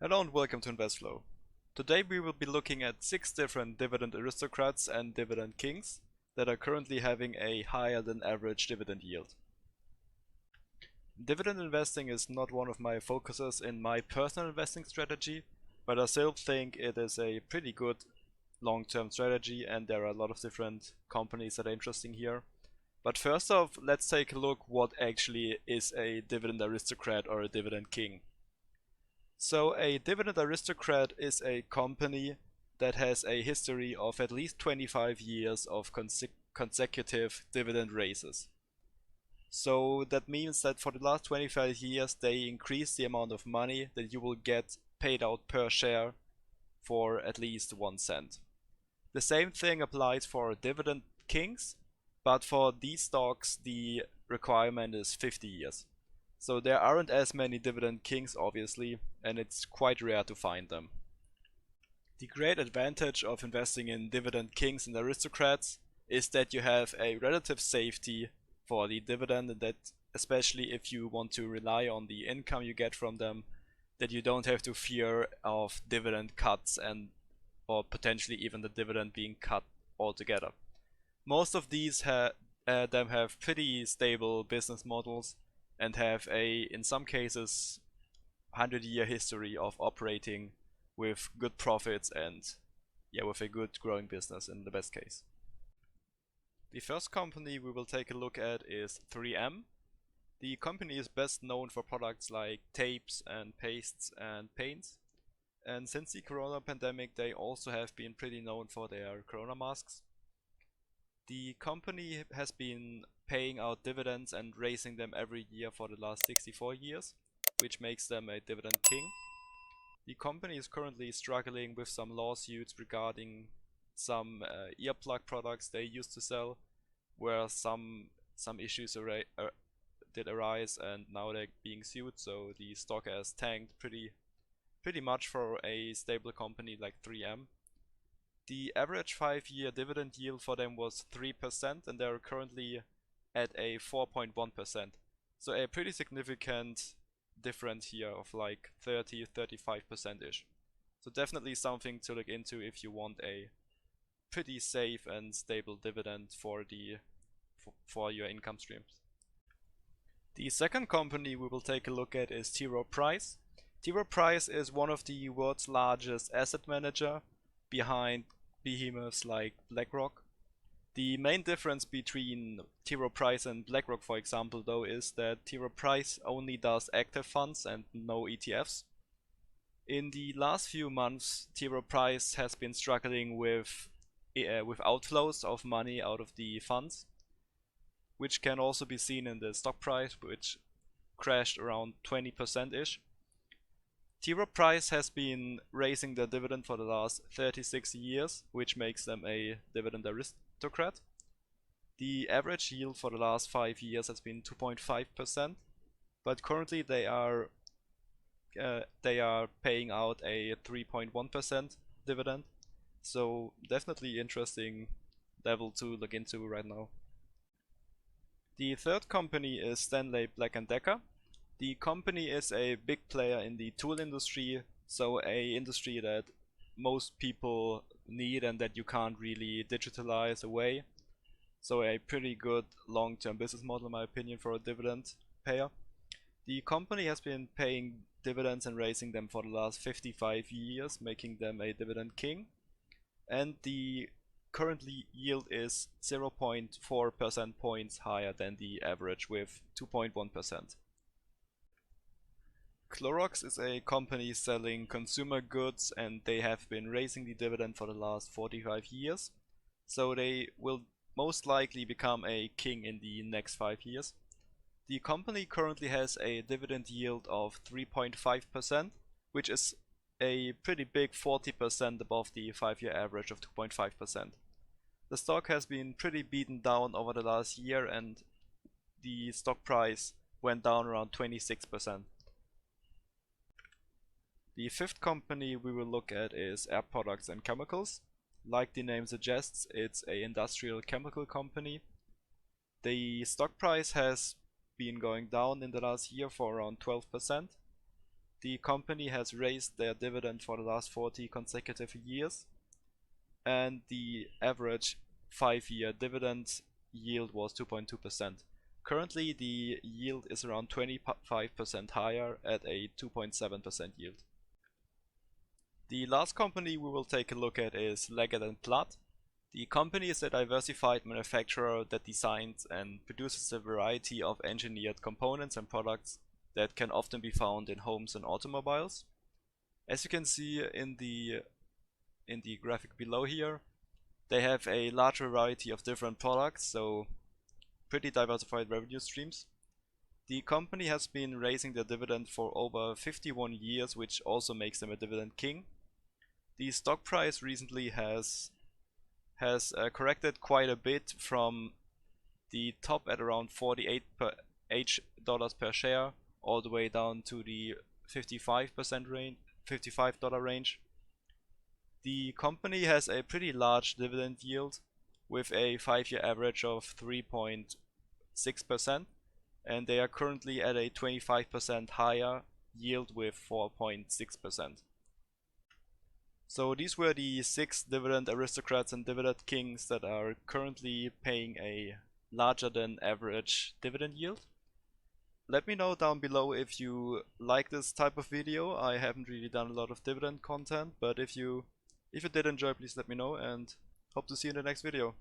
Hello and welcome to InvestFlow. Today we will be looking at 6 different dividend aristocrats and dividend kings that are currently having a higher than average dividend yield. Dividend investing is not one of my focuses in my personal investing strategy, but I still think it is a pretty good long-term strategy and there are a lot of different companies that are interesting here. But first off, let's take a look what actually is a dividend aristocrat or a dividend king. So a dividend aristocrat is a company that has a history of at least 25 years of consecutive dividend raises. So that means that for the last 25 years they increase the amount of money that you will get paid out per share for at least 1 cent. The same thing applies for dividend kings, but for these stocks the requirement is 50 years. So there aren't as many dividend kings obviously, and it's quite rare to find them. The great advantage of investing in dividend kings and aristocrats is that you have a relative safety for the dividend, and that especially if you want to rely on the income you get from them, that you don't have to fear of dividend cuts or potentially even the dividend being cut altogether. Most of these them have pretty stable business models and have in some cases, 100-year history of operating with good profits and with a good growing business in the best case. The first company we will take a look at is 3M. The company is best known for products like tapes and pastes and paints. And since the corona pandemic, they also have been pretty known for their corona masks. The company has been paying out dividends and raising them every year for the last 64 years, which makes them a dividend king. The company is currently struggling with some lawsuits regarding some earplug products they used to sell, where some issues did arise and now they're being sued, so the stock has tanked pretty much for a stable company like 3M. The average 5-year dividend yield for them was 3% and they're currently at a 4.1%. So a pretty significant difference here of like 30-35%ish. So definitely something to look into if you want a pretty safe and stable dividend for your income streams. The second company we will take a look at is Rowe Price. Rowe Price is one of the world's largest asset manager behind behemoths like BlackRock. The main difference between Rowe Price and BlackRock, for example, though, is that Rowe Price only does active funds and no ETFs. In the last few months, Rowe Price has been struggling with outflows of money out of the funds, which can also be seen in the stock price, which crashed around 20%-ish. Rowe Price has been raising their dividend for the last 36 years, which makes them a dividend aristocrat. The average yield for the last 5 years has been 2.5%, but currently they are paying out a 3.1% dividend. So definitely interesting level to look into right now. The third company is Stanley Black & Decker. The company is a big player in the tool industry, so a industry that most people need and that you can't really digitalize away. So a pretty good long-term business model in my opinion for a dividend payer. The company has been paying dividends and raising them for the last 55 years, making them a dividend king. And the currently yield is 0.4 percentage points higher than the average with 2.1%. Clorox is a company selling consumer goods and they have been raising the dividend for the last 45 years. So they will most likely become a king in the next 5 years. The company currently has a dividend yield of 3.5%, which is a pretty big 40% above the 5-year average of 2.5%. The stock has been pretty beaten down over the last year and the stock price went down around 26%. The fifth company we will look at is Air Products and Chemicals. Like the name suggests, it's an industrial chemical company. The stock price has been going down in the last year for around 12%. the company has raised their dividend for the last 40 consecutive years, and the average 5-year dividend yield was 2.2%. Currently, the yield is around 25% higher at a 2.7% yield. The last company we will take a look at is Leggett & Platt. The company is a diversified manufacturer that designs and produces a variety of engineered components and products that can often be found in homes and automobiles. As you can see in the graphic below here, they have a large variety of different products, so pretty diversified revenue streams. The company has been raising their dividend for over 51 years, which also makes them a dividend king. The stock price recently has corrected quite a bit from the top at around $48 per share all the way down to the $55 range. The company has a pretty large dividend yield with a 5-year average of 3.6%, and they are currently at a 25% higher yield with 4.6%. So these were the 6 dividend aristocrats and dividend kings that are currently paying a larger than average dividend yield. Let me know down below if you like this type of video. I haven't really done a lot of dividend content, but if you did enjoy, please let me know, and hope to see you in the next video.